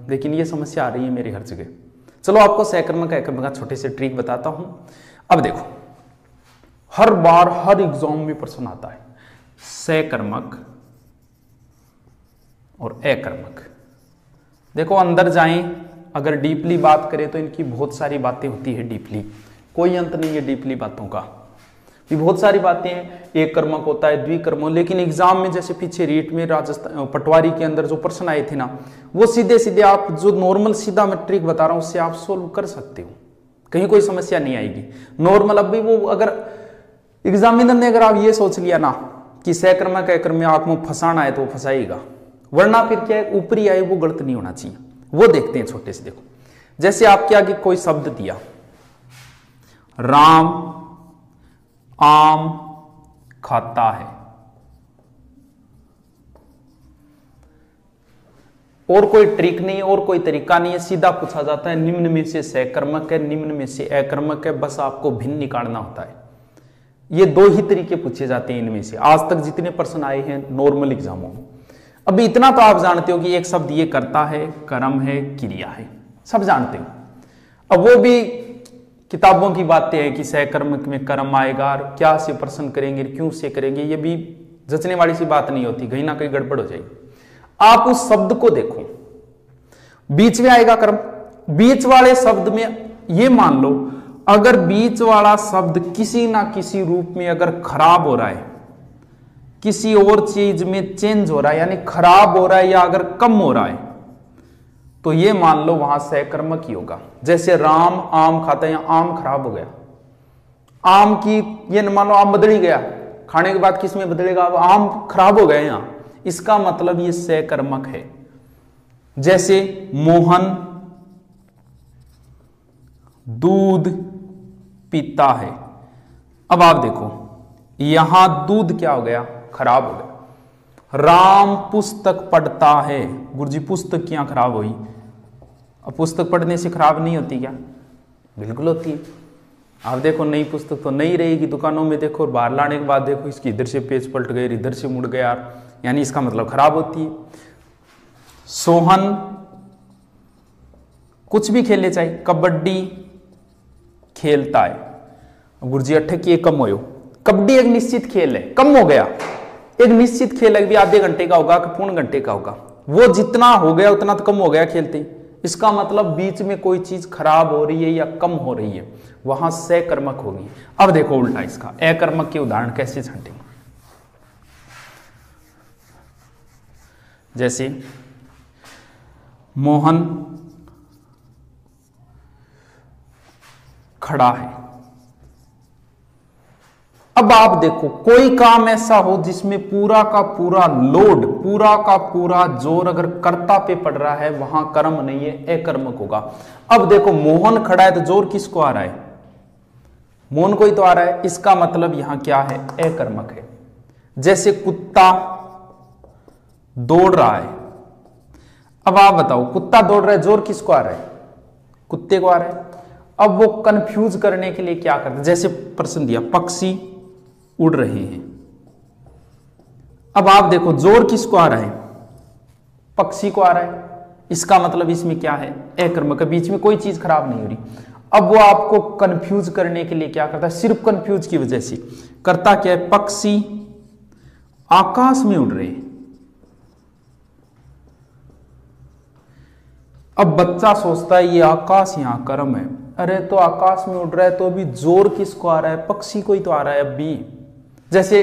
लेकिन ये समस्या आ रही है मेरी हर जगह। चलो आपको सहकर्मक अकर्मक का छोटे से ट्रिक बताता हूं। अब देखो, हर बार हर एग्जाम में प्रश्न आता है सहकर्मक और अकर्मक। देखो अंदर जाएं, अगर डीपली बात करें तो इनकी बहुत सारी बातें होती है डीपली, कोई अंत नहीं है डीपली बातों का, भी बहुत सारी बातें हैं। एक कर्मक होता है, द्विकर्मक, लेकिन एग्जाम में जैसे पीछे रीट में राजस्थान पटवारी के अंदर जो प्रश्न आए थे ना, वो सीधे सीधे आप जो नॉर्मल सीधा मैं ट्रिक बता रहा हूं उससे आप सोल्व कर सकते हो, कहीं कोई समस्या नहीं आएगी नॉर्मल। अब भी वो अगर एग्जामिनर ने अगर आप ये सोच लिया ना कि सहकर्मक अकर्मक आंख में फंसाना है तो वो फंसाएगा, वरना फिर क्या है ऊपरी आए वो गलत नहीं होना चाहिए। वो देखते हैं छोटे से। देखो जैसे आपके आगे कोई शब्द दिया, राम आम खाता है, और कोई ट्रिक नहीं और कोई तरीका नहीं है, सीधा पूछा जाता है निम्न में से सहकर्मक है, निम्न में से अकर्मक है, बस आपको भिन्न निकालना होता है। ये दो ही तरीके पूछे जाते हैं इनमें से, आज तक जितने प्रश्न आए हैं नॉर्मल एग्जामों में। अभी इतना तो आप जानते हो कि एक शब्द ये करता है, कर्म है, क्रिया है, सब जानते हो। अब वो भी किताबों की बातें हैं कि सहकर्मक में कर्म आएगा और क्या से प्रश्न करेंगे, क्यों से करेंगे, ये भी जचने वाली सी बात नहीं होती, कहीं ना कहीं गड़बड़ हो जाएगी। आप उस शब्द को देखो, बीच में आएगा कर्म, बीच वाले शब्द में ये मान लो अगर बीच वाला शब्द किसी ना किसी रूप में अगर खराब हो रहा है, किसी और चीज में चेंज हो रहा है, यानी खराब हो रहा है या अगर कम हो रहा है, तो ये मान लो वहां सहकर्मक ही होगा। जैसे राम आम खाता है, या आम खराब हो गया, आम की ये मान लो आम बदल ही गया, खाने के बाद किस में बदलेगा, अब आम खराब हो गया यहां, इसका मतलब ये सहकर्मक है। जैसे मोहन दूध पीता है, अब आप देखो यहां दूध क्या हो गया, खराब हो गया। राम पुस्तक पढ़ता है, गुरुजी पुस्तक क्या खराब हुई, अब पुस्तक पढ़ने से खराब नहीं होती क्या, बिल्कुल होती है। आप देखो नई पुस्तक तो नहीं रहेगी दुकानों में, देखो और बाहर लाने के बाद देखो इसकी इधर से पेज पलट गए, इधर से मुड़ गया, यानी इसका मतलब खराब होती है। सोहन कुछ भी खेलने चाहिए, कबड्डी खेलता है, गुरुजी अट्ठे की कम हो, कबड्डी एक निश्चित खेल है, कम हो गया, एक निश्चित खेल है, आधे घंटे का होगा कि पूर्ण घंटे का होगा, वो जितना हो गया उतना तो कम हो गया खेलते। इसका मतलब बीच में कोई चीज खराब हो रही है या कम हो रही है, वहां सहकर्मक होगी। अब देखो उल्टा इसका, अकर्मक के उदाहरण कैसे छांटेंगे। जैसे मोहन खड़ा है, अब आप देखो कोई काम ऐसा हो जिसमें पूरा का पूरा लोड, पूरा का पूरा जोर अगर कर्ता पे पड़ रहा है, वहां कर्म नहीं है, अकर्मक होगा। अब देखो मोहन खड़ा है तो जोर किसको आ रहा है, मोहन को ही तो आ रहा है, इसका मतलब यहां क्या है, अकर्मक है। जैसे कुत्ता दौड़ रहा है, अब आप बताओ कुत्ता दौड़ रहा है, जोर किसको आ रहा है, कुत्ते को आ रहा है। अब वो कंफ्यूज करने के लिए क्या करते, जैसे प्रश्न दिया पक्षी उड़ रहे हैं, अब आप देखो जोर किसको आ रहा है, पक्षी को आ रहा है, इसका मतलब इसमें क्या है, अकर्मक, बीच में कोई चीज खराब नहीं हो रही। अब वो आपको कंफ्यूज करने के लिए क्या करता है, सिर्फ कंफ्यूज की वजह से करता क्या है, पक्षी आकाश में उड़ रहे हैं। अब बच्चा सोचता है ये आकाश यहां कर्म है, अरे तो आकाश में उड़ रहा है तो अभी जोर किसको आ रहा है, पक्षी को ही तो आ रहा है अभी। जैसे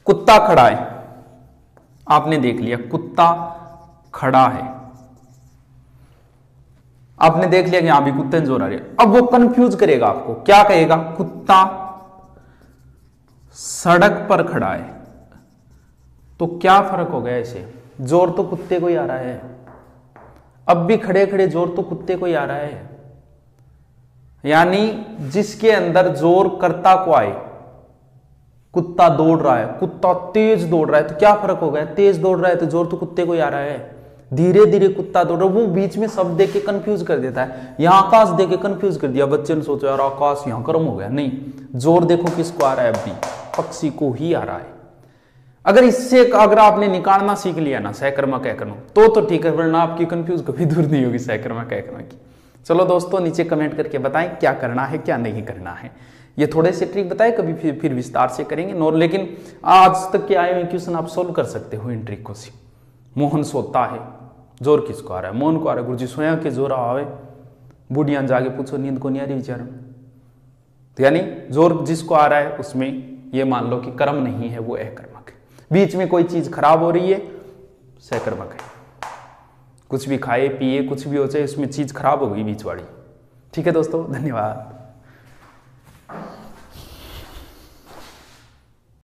कुत्ता खड़ा है, आपने देख लिया कुत्ता खड़ा है, आपने देख लिया कि यहां भी कुत्ते जोर आ रही है। अब वो कंफ्यूज करेगा आपको, क्या कहेगा, कुत्ता सड़क पर खड़ा है, तो क्या फर्क हो गया इसे, जोर तो कुत्ते को ही आ रहा है, अब भी खड़े खड़े जोर तो कुत्ते को ही आ रहा है। यानी जिसके अंदर जोर कर्ता को आए, कुत्ता दौड़ रहा है, कुत्ता तेज दौड़ रहा है, तो क्या फर्क हो गया, तेज दौड़ रहा है तो जोर तो कुत्ते को ही आ रहा है। धीरे धीरे कुत्ता दौड़ रहा है, वो बीच में शब्द देख के कंफ्यूज कर देता है, यहां आकाश देख के कंफ्यूज कर दिया, बच्चे ने सोचा यार आकाश यहां कर्म हो गया, नहीं, जोर देखो किसको आ रहा है, अभी पक्षी को ही आ रहा है। अगर इससे अगर आपने निकालना सीख लिया ना सहकर्मक अकर्मक तो ठीक है, वरना आपकी कंफ्यूज कभी दूर नहीं होगी सहकर्मक अकर्मक की। चलो दोस्तों, नीचे कमेंट करके बताएं क्या करना है क्या नहीं करना है। ये थोड़े से ट्रिक बताए, कभी फिर विस्तार से करेंगे। लेकिन आज तक के आए हुए क्वेश्चन आप सोल्व कर सकते हो इन ट्रिकों से। मोहन सोता है, जोर किसको आ रहा है? मोहन को आ रहा है। गुरुजी सोया के जोर आवे, बूढ़िया जाके पूछो नींद को नहीं आ रही विचार। तो यानी जोर जिसको आ रहा है उसमें ये मान लो कि कर्म नहीं है, वो अकर्मक है। बीच में कोई चीज खराब हो रही है, सहकर्मक है। कुछ भी खाए पिए कुछ भी हो जाए, उसमें चीज खराब हो गई बीच वाली। ठीक है दोस्तों, धन्यवाद।